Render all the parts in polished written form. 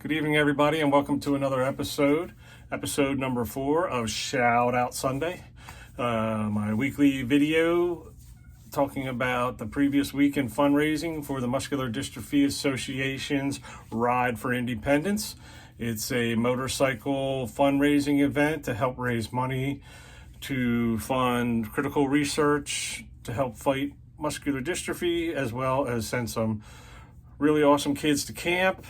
Good evening, everybody, and welcome to another episode number 4 of Shout Out Sunday, my weekly video talking about the previous week in fundraising for the Muscular Dystrophy Association's Ride for Independence. It's a motorcycle fundraising event to help raise money to fund critical research to help fight muscular dystrophy, as well as send some really awesome kids to camp.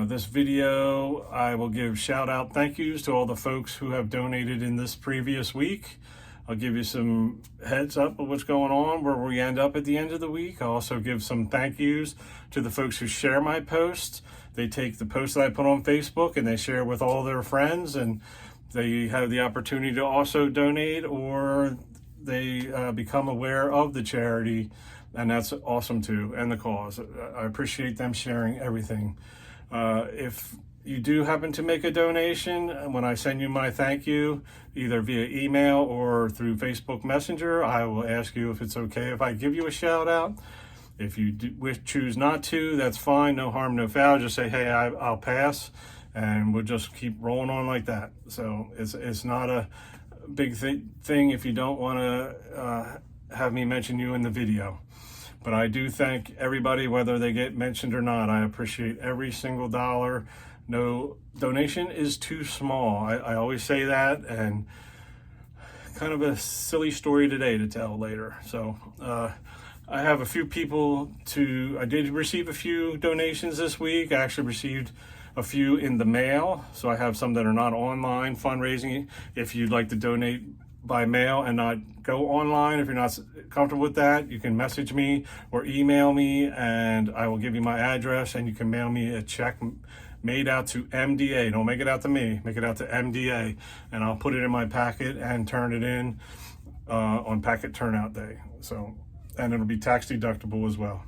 This video, I will give shout out thank yous to all the folks who have donated in this previous week. I'll give you some heads up of what's going on, where we end up at the end of the week. I'll also give some thank yous to the folks who share my posts. They take the post that I put on Facebook and they share with all their friends, and they have the opportunity to also donate, or they become aware of the charity, and that's awesome too, and the cause. I appreciate them sharing everything. If you do happen to make a donation, when I send you my thank you, either via email or through Facebook Messenger, I will ask you if it's okay if I give you a shout out. If you choose not to, that's fine, no harm, no foul. Just say, hey, I'll pass, and we'll just keep rolling on like that. So it's not a big thing if you don't want to have me mention you in the video. But I do thank everybody, whether they get mentioned or not. I appreciate every single dollar. No donation is too small. I always say that, and kind of a silly story today to tell later. So I have a few people I did receive a few donations this week. I actually received a few in the mail. So I have some that are not online fundraising. If you'd like to donate by mail and not go online, if you're not comfortable with that, you can message me or email me, and I will give you my address, and you can mail me a check made out to MDA. Don't make it out to me, make it out to MDA, and I'll put it in my packet and turn it in on packet turnout day. So, and it'll be tax deductible as well.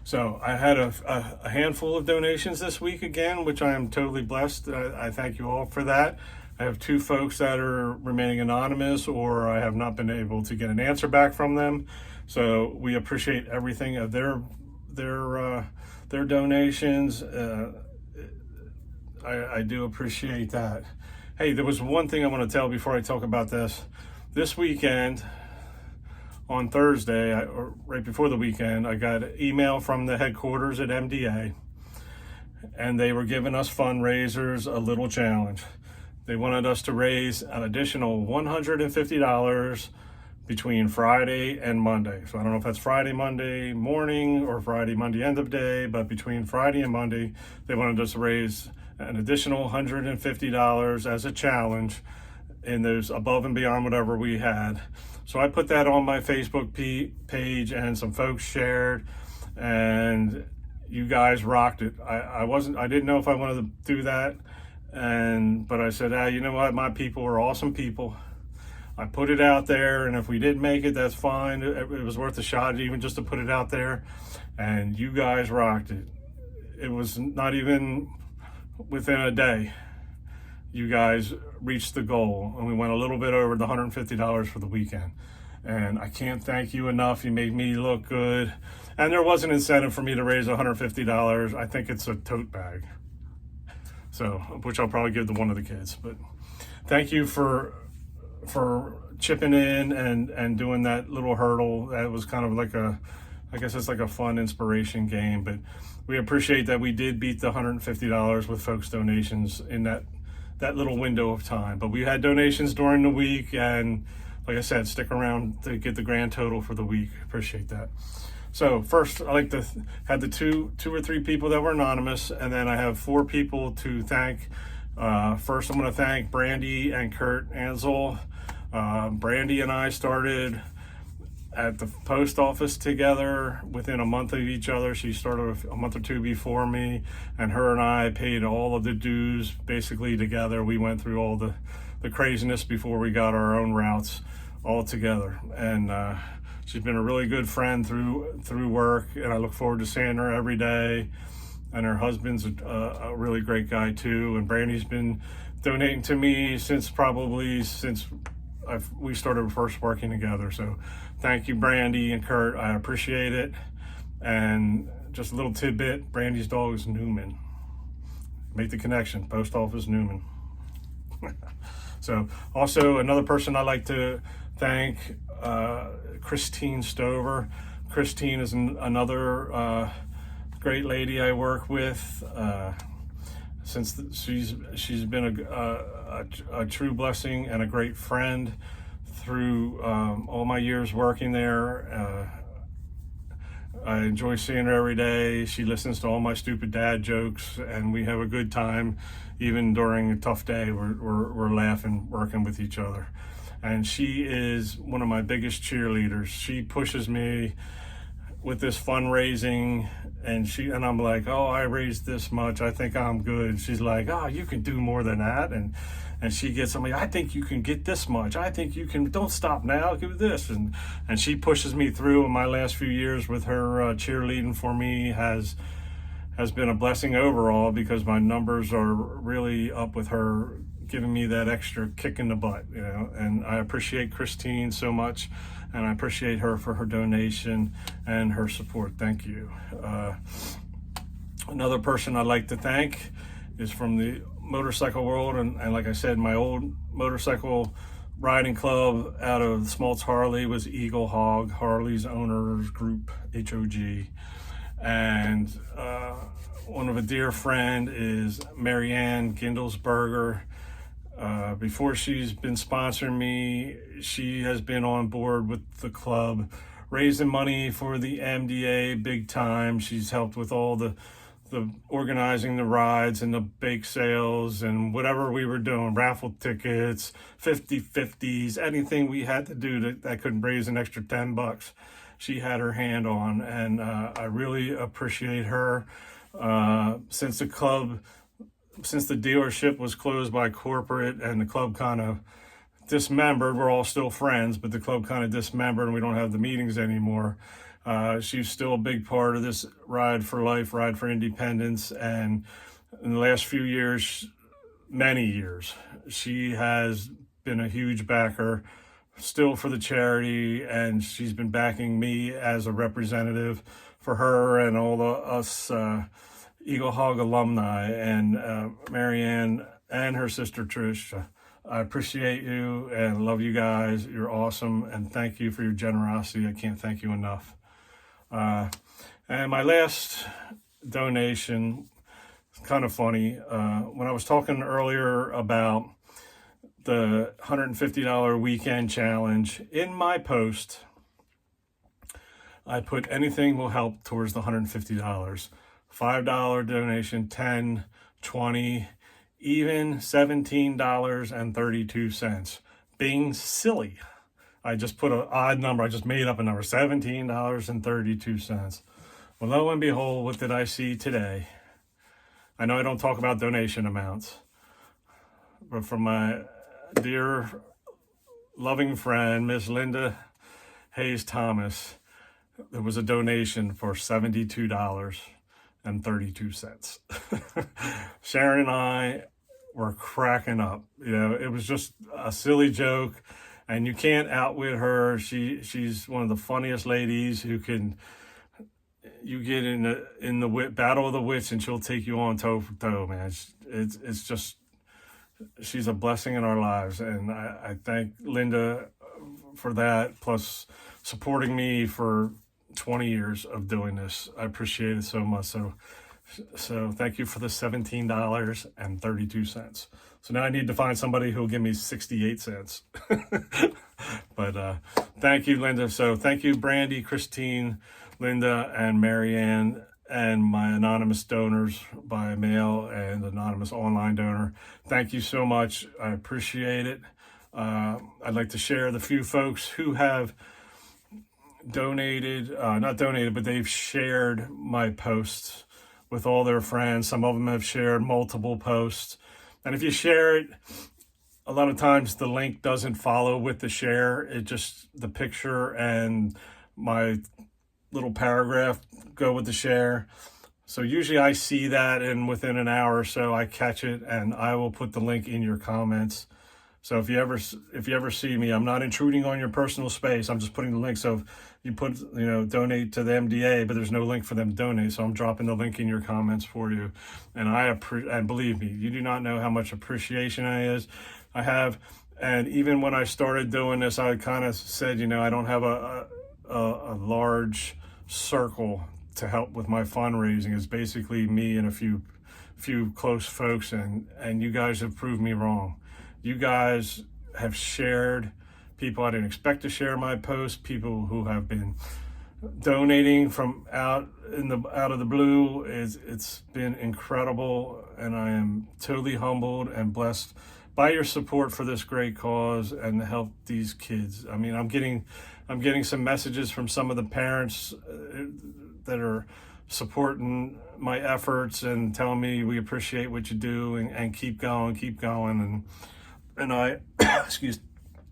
So I had a handful of donations this week again, which I am totally blessed. I thank you all for that. I have 2 folks that are remaining anonymous, or I have not been able to get an answer back from them. So we appreciate everything of their donations. I do appreciate that. Hey, there was one thing I want to tell before I talk about this. This weekend, on Thursday, or right before the weekend, I got an email from the headquarters at MDA, and they were giving us fundraisers a little challenge. They wanted us to raise an additional $150 between Friday and Monday. So I don't know if that's Friday, Monday morning, or Friday, Monday end of day, but between Friday and Monday, they wanted us to raise an additional $150 as a challenge in those above and beyond whatever we had. So I put that on my Facebook page, and some folks shared, and you guys rocked it. I didn't know if I wanted to do that. But I said, you know what, my people are awesome people. I put it out there, and if we didn't make it, that's fine. It was worth a shot, even just to put it out there, and you guys rocked it. It was not even within a day. You guys reached the goal, and we went a little bit over the $150 for the weekend. And I can't thank you enough. You made me look good. And there was an incentive for me to raise $150. I think it's a tote bag. So, which I'll probably give to one of the kids. But thank you for chipping in and doing that little hurdle. That was kind of like I guess it's like a fun inspiration game. But we appreciate that we did beat the $150 with folks' donations in that little window of time. But we had donations during the week, and like I said, stick around to get the grand total for the week. Appreciate that. So first, I like to have the two or three people that were anonymous, and then I have 4 people to thank. First, I'm going to thank Brandy and Kurt Ansel. Brandy and I started at the post office together within a month of each other. She started a month or 2 before me, and her and I paid all of the dues basically together. We went through all the craziness before we got our own routes all together, and she's been a really good friend through work, and I look forward to seeing her every day. And her husband's a really great guy too. And Brandy's been donating to me since we started first working together. So thank you, Brandy and Kurt. I appreciate it. And just a little tidbit, Brandy's dog is Newman. Make the connection, Post Office Newman. So also another person I'd like to thank, Christine Stover. Christine is another great lady I work with. She's been a true blessing and a great friend through all my years working there. I enjoy seeing her every day. She listens to all my stupid dad jokes, and we have a good time. Even during a tough day, we're laughing, working with each other. And she is one of my biggest cheerleaders. She pushes me with this fundraising, and I'm like, oh, I raised this much, I think I'm good. She's like, oh, you can do more than that. And she gets on me, I think you can get this much. I think you can, don't stop now, do this. And she pushes me through. And my last few years with her cheerleading for me has been a blessing overall, because my numbers are really up with her giving me that extra kick in the butt, you know. And I appreciate Christine so much, and I appreciate her for her donation and her support. Thank you. Another person I'd like to thank is from the motorcycle world, and like I said, my old motorcycle riding club out of Smaltz Harley was Eagle Hog, Harley's owners group, HOG. And one of a dear friend is Marianne Gindelsberger. Before she's been sponsoring me, she has been on board with the club, raising money for the MDA big time. She's helped with all the organizing the rides and the bake sales and whatever we were doing, raffle tickets, 50/50s, anything we had to do that could raise an extra $10. She had her hand on, and I really appreciate her. Since the dealership was closed by corporate and the club kind of dismembered, we're all still friends, but the club kind of dismembered and we don't have the meetings anymore. She's still a big part of this Ride for Life, Ride for Independence. And in the last few years, many years, she has been a huge backer still for the charity, and she's been backing me as a representative for her and all us Eagle Hog alumni. And Marianne and her sister Trish, I appreciate you and love you guys. You're awesome, and thank you for your generosity. I can't thank you enough. And my last donation, kind of funny, when I was talking earlier about the $150 weekend challenge, in my post I put anything will help towards the $150. $5 donation, 10, 20, even $17.32. Being silly, I just put an odd number. I just made up a number, $17.32. Well, lo and behold, what did I see today? I know I don't talk about donation amounts, but from my dear loving friend, Miss Linda Hayes Thomas, there was a donation for $72.32. Sharon and I were cracking up. You know, it was just a silly joke, and you can't outwit her. She's one of the funniest ladies who can. You get in the battle of the wits, and she'll take you on toe for toe, man. It's just, she's a blessing in our lives, and I thank Linda for that, plus supporting me for 20 years of doing this. I appreciate it so much. So thank you for the $17.32. So now I need to find somebody who'll give me 68 cents. But thank you, Linda. So thank you, Brandy, Christine, Linda, and Marianne, and my anonymous donors by mail and anonymous online donor. Thank you so much. I appreciate it. I'd like to share the few folks who have donated, not donated, but they've shared my posts with all their friends. Some of them have shared multiple posts. And if you share it, a lot of times the link doesn't follow with the share. It just, the picture and my little paragraph go with the share. So usually I see that, and within an hour or so I catch it, and I will put the link in your comments. So if you ever see me, I'm not intruding on your personal space. I'm just putting the link. So you put, donate to the MDA, but there's no link for them to donate. So I'm dropping the link in your comments for you. And and believe me, you do not know how much appreciation I have. And even when I started doing this, I kind of said, I don't have a large circle to help with my fundraising. It's basically me and a few close folks, and you guys have proved me wrong. You guys have shared, people I didn't expect to share my posts, people who have been donating from out of the blue. It's been incredible, and I am totally humbled and blessed by your support for this great cause and to help these kids. I mean, I'm getting some messages from some of the parents that are supporting my efforts and telling me we appreciate what you do and keep going. And I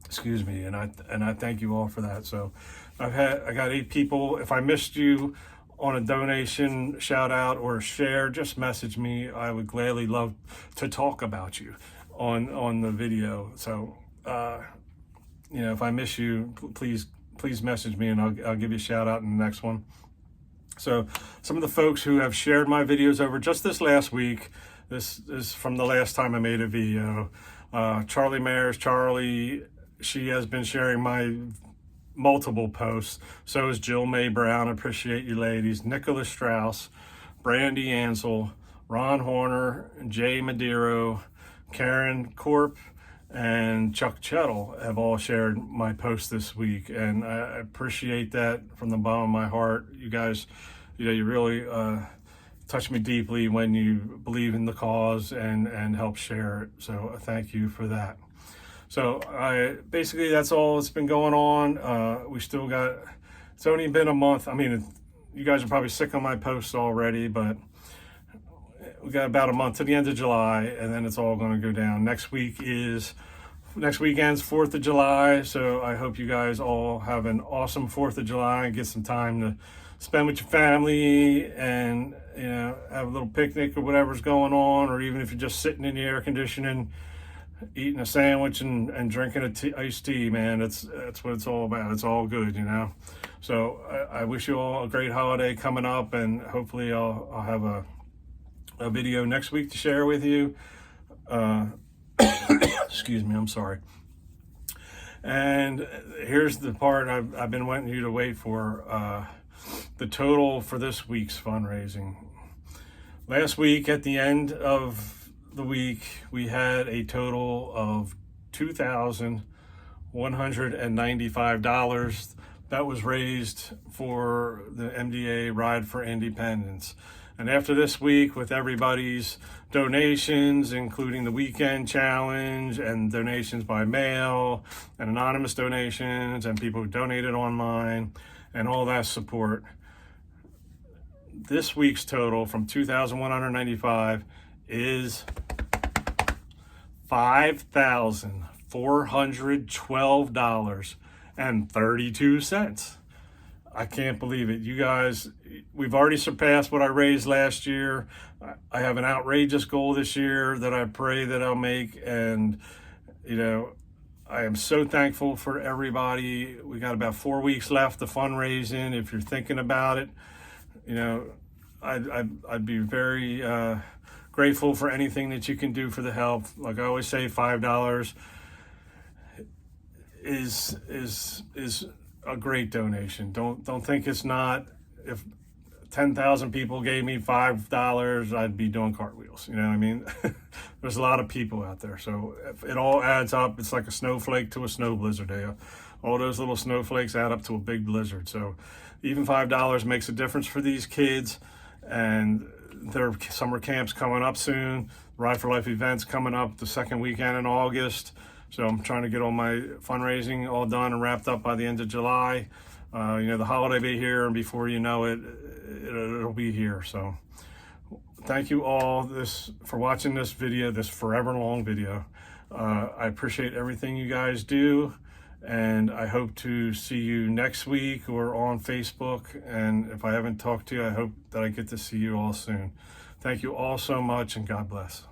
excuse me, and I thank you all for that. So I got 8 people. If I missed you on a donation, shout out or share, just message me. I would gladly love to talk about you on the video. So if I miss you, please message me, and I'll give you a shout out in the next one. So some of the folks who have shared my videos over just this last week, this is from the last time I made a video. Charlie Mayers, she has been sharing my multiple posts. So is Jill May Brown. Appreciate you ladies. Nicholas Strauss, Brandy Ansel, Ron Horner, Jay Madero, Karen Corp, and Chuck Chettle have all shared my post this week, and I appreciate that from the bottom of my heart. You guys, you really touch me deeply when you believe in the cause and help share it. So thank you for that. So basically that's all that's been going on. We still got, it's only been a month. I mean, you guys are probably sick of my posts already, but we got about a month to the end of July, and then it's all going to go down. Next weekend's 4th of July, so I hope you guys all have an awesome 4th of July and get some time to spend with your family and have a little picnic or whatever's going on, or even if you're just sitting in the air conditioning, eating a sandwich and drinking iced tea, man. That's what it's all about. It's all good, So I wish you all a great holiday coming up, and hopefully I'll have a video next week to share with you. Excuse me, I'm sorry. And here's the part I've been wanting you to wait for. The total for this week's fundraising. Last week, at the end of the week, we had a total of $2,195 that was raised for the MDA Ride for Independence. And after this week, with everybody's donations, including the weekend challenge and donations by mail and anonymous donations and people who donated online and all that support, this week's total from $2,195 is $5,412.32. I can't believe it. You guys, we've already surpassed what I raised last year. I have an outrageous goal this year that I pray that I'll make. And, I am so thankful for everybody. We got about 4 weeks left of fundraising. If you're thinking about it, I'd be very grateful for anything that you can do for the help. Like I always say, $5 is a great donation. Don't think it's not. If 10,000 people gave me $5, I'd be doing cartwheels. You know what I mean? There's a lot of people out there. So if it all adds up, it's like a snowflake to a snow blizzard. All those little snowflakes add up to a big blizzard. So even $5 makes a difference for these kids. And their summer camp's coming up soon. Ride for Life event's coming up the second weekend in August. So I'm trying to get all my fundraising all done and wrapped up by the end of July. The holiday will be here, and before you know it, it'll be here. So thank you all for watching this video, this forever long video. I appreciate everything you guys do, and I hope to see you next week or on Facebook. And if I haven't talked to you, I hope that I get to see you all soon. Thank you all so much, and God bless.